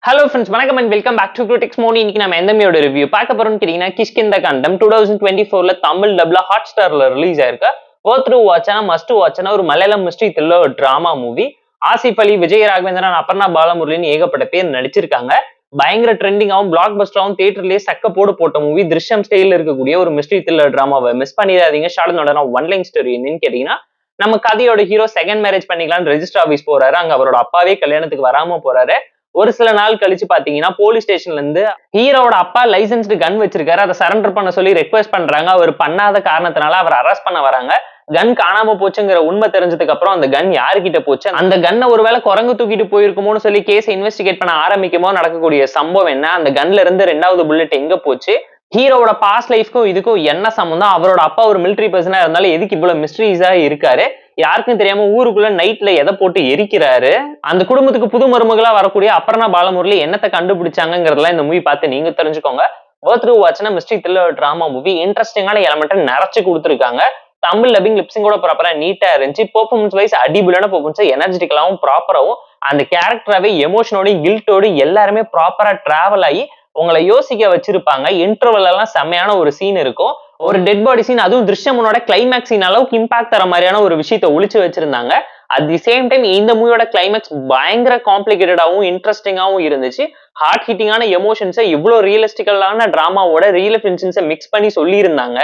Hello friends, வணக்கம் and welcome back to critics மோனி. இன்னைக்கு நம்ம எந்த மூவியோட ரிவ்யூ பார்க்க போறோம்னு கேட்டீங்கன்னா, கிஷ்கிந்தா காண்டம் 2024ல தமிழ் டப்ல ஹாட் ஸ்டார்ல ரிலீஸ் ஆயிருக்க வொர்த் டு வாட்சான மஸ்ட் வாட்சான ஒரு Malayalam mystery thriller drama movie. Asif Ali, Vijay Raghavendran, Aparna பாலமுரளின்னு ஏகப்பட்ட பேர் நடிச்சிருக்காங்க. பயங்கர ட்ரெண்டிங்காவும் பிளாக் பஸ்டராவும் தியேட்டர்லயே சக்க போட்ட மூவி. திருஷ்யம் ஸ்டைல இருக்கக்கூடிய ஒரு மிஸ்ட்ரி த்ரில்லர் டிராமாவை மிஸ் பண்ணிடாதீங்க. ஷார்ட் ஒன் லைன் ஸ்டோரி என்னன்னு கேட்டீங்கன்னா, நம்ம கதையோட ஹீரோ செகண்ட் மேரேஜ் பண்ணிக்கலாம்னு ரெஜிஸ்டர் ஆபீஸ் போறாரு. அங்க அவரோட அப்பாவே கல்யாணத்துக்கு வராம போறாரு. ஒரு சில நாள் கழிச்சு பாத்தீங்கன்னா, போலீஸ் ஸ்டேஷன்ல இருந்து ஹீரோட அப்பா லைசன்ஸ்டு கன் வச்சிருக்காரு, அதை சரண்டர் பண்ண சொல்லி ரெக்வெஸ்ட் பண்றாங்க. அவர் பண்ணாத காரணத்தினால அவர் அரெஸ்ட் பண்ண வராங்க. கன் காணாம போச்சுங்கிற உண்மை தெரிஞ்சதுக்கு அப்புறம் அந்த கன் யாருக்கிட்ட போச்சு, அந்த கன்னை ஒருவேளை குரங்கு தூக்கிட்டு போயிருக்குமோன்னு சொல்லி கேஸ் இன்வெஸ்டிகேட் பண்ண ஆரம்பிக்குமோ நடக்கக்கூடிய சம்பவம் என்ன, அந்த கன்ல இருந்து 2வது புல்லட் எங்க போச்சு, ஹீரோட பாஸ்ட் லைஃப்க்கும் இதுக்கும் என்ன சம்பந்தம், அவரோட அப்பா ஒரு மிலிட்டரி பர்சனா இருந்தாலும் எதுக்கு இவ்வளவு மிஸ்டரிஸா இருக்காரு, யாருக்கும் தெரியாம ஊருக்குள்ள நைட்ல எதை போட்டு எரிக்கிறாரு, அந்த குடும்பத்துக்கு புது மருமகளா வரக்கூடிய அபர்ணா பாலமுரளி என்னத்தை கண்டுபிடிச்சாங்கிறதெல்லாம் இந்த மூவி பார்த்து நீங்க தெரிஞ்சுக்கோங்க. வொர்த் டு வாட்ச்னா மிஸ்ட்ரி த்ரில்லர் டிராமா மூவி. இன்ட்ரெஸ்டிங்கான எலமெண்ட்டை நிறைச்சு கொடுத்துருக்காங்க. தமிழ் டப்பிங் லிப்சிங் கூட ப்ராப்பரா நீட்டா இருந்துச்சு. பெர்ஃபார்மன்ஸ் வைஸ் அடிபுலான பெர்ஃபார்மன்ஸ், எனர்ஜெட்டிக்கலாவும் ப்ராப்பராவும் அந்த கேரக்டராவே எமோஷனோட கில்ட்டோடு எல்லாருமே ப்ராப்பரா டிராவல் ஆகி உங்களை யோசிக்க வச்சிருப்பாங்க. இன்டர்வல் எல்லாம் செம்மையான ஒரு சீன் இருக்கும். ஒரு டெட் பாடி சீன், அதுவும் திருஷ்யமனோட கிளைமேக்ஸ் சீன் அளவுக்கு இம்பாக்ட் தர மாதிரியான ஒரு விஷயத்தை ஒளிச்சு வச்சிருந்தாங்க. அட் தி சேம் டைம் இந்த மூவியோட கிளைமேக்ஸ் பயங்கர காம்ப்ளிகேட்டடாவும் இன்ட்ரெஸ்டிங்காவும் இருந்துச்சு. ஹார்ட் ஹிட்டிங்கான எமோஷன்ஸை இவ்வளவு ரியலிஸ்டிக்கலான டிராமாவோட ரியல் இன்சிடென்ட்ஸை மிக்ஸ் பண்ணி சொல்லி இருந்தாங்க.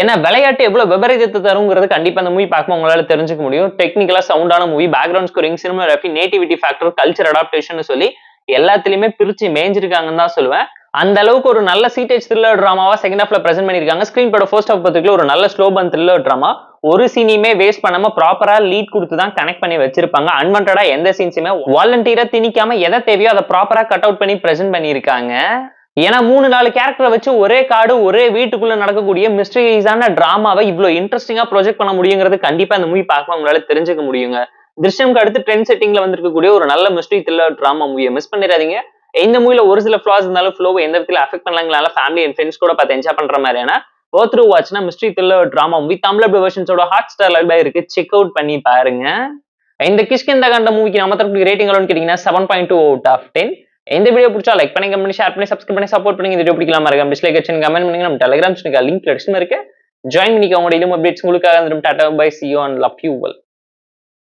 ஏன்னா விளையாட்டு எவ்வளவு விபரீதத்தை தருங்கிறது கண்டிப்பா அந்த மூவி பார்க்கும்போது உங்களால தெரிஞ்சுக்க முடியும். டெக்னிக்கலா சவுண்டான movie, background scoring, cinematography, nativity factor, culture adaptation சொல்லி எல்லாத்துலயுமே பிரிச்சு மேய்ஞ்சிருக்காங்கன்னு தான் சொல்லுவேன். அந்த அளவுக்கு ஒரு நல்ல சீட்டேஜ் த்ரில்லர் டிராமாவா செகண்ட் ஹாஃப்ல பிரசென்ட் பண்ணிருக்காங்க. ஸ்கிரீன் பட ஃபர்ஸ்ட் ஹாஃப் பத்திரிக்கல ஒரு நல்ல ஸ்லோ பர்ன் த்ரில்லர் டிராமா. ஒரு சீனையுமே வேஸ்ட் பண்ணாம ப்ராப்பரா லீட் கொடுத்து தான் கனெக்ட் பண்ணி வச்சிருப்பாங்க. அன்வான்டடா எந்த சீன்ஸுமே வாலண்டியரா திணிக்காம எதை தேவையோ அதை ப்ராப்பரா கட் அவுட் பண்ணி பிரசென்ட் பண்ணிருக்காங்க. ஏன்னா 3-4 கேரக்டரை வச்சு ஒரே காடு ஒரே வீட்டுக்குள்ள நடக்கக்கூடிய மிஸ்டரிஸான டிராமாவை இவ்வளவு இன்ட்ரெஸ்டிங்கா ப்ரொஜெக்ட் பண்ண முடியுங்கிறது கண்டிப்பா இந்த மூவி பார்க்க உங்களால தெரிஞ்சுக்க முடியுங்க. திருஷ்யம்க்கு அடுத்து ட்ரெண்ட் செட்டிங்ல வந்திருக்கக்கூடிய ஒரு நல்ல மிஸ்ட்ரி த்ரில்லர் டிராமா மூவியை மிஸ் பண்ணிடாதீங்க. இந்த மூவில ஒரு சில ஃபிளாஸ் இருந்தாலும் ஃப்ளோவை எந்த விதத்துல அஃபெக்ட் பண்ணலாங்களால ஃபேமிலி அண்ட் ஃப்ரெண்ட்ஸ் கூட பார்த்து என்ஜாய் பண்ற மாதிரியான வொர்த் டு வாட்ச்னா mystery thriller drama movie. Tamil வெர்ஷன்ஸோட ஹாட் ஸ்டார்ல இருக்கு, செக் அவுட் பண்ணி பாருங்க. இந்த கிஷ்கிந்தா காண்டம் மூவிக்கு நம்ம தரப்பு ரேட்டிங் எவ்வளவுன்னு கேட்டீங்கன்னா 7.2 அவுட் ஆஃப் 10. இந்த வீடியோ பிடிச்சா லைக் பண்ணி, கமெண்ட், ஷேர் பண்ணி, சப்ஸ்கிரைப் பண்ணி சப்போர்ட் பண்ணி. இந்த வீடியோ பிடிக்கலாம் மறக்காம டிஸ்லைக் அடிச்சு கமெண்ட் பண்ணுங்க. நம்ம டெலிகிராம் லிங்க் டிஸ்கிரிப்ஷன்ல இருக்கு, ஜாயின் பண்ணிக்கோங்க. உங்களோட இடம் அப்டேட்ஸ் உங்களுக்காக. Tata bye, see you and love you all.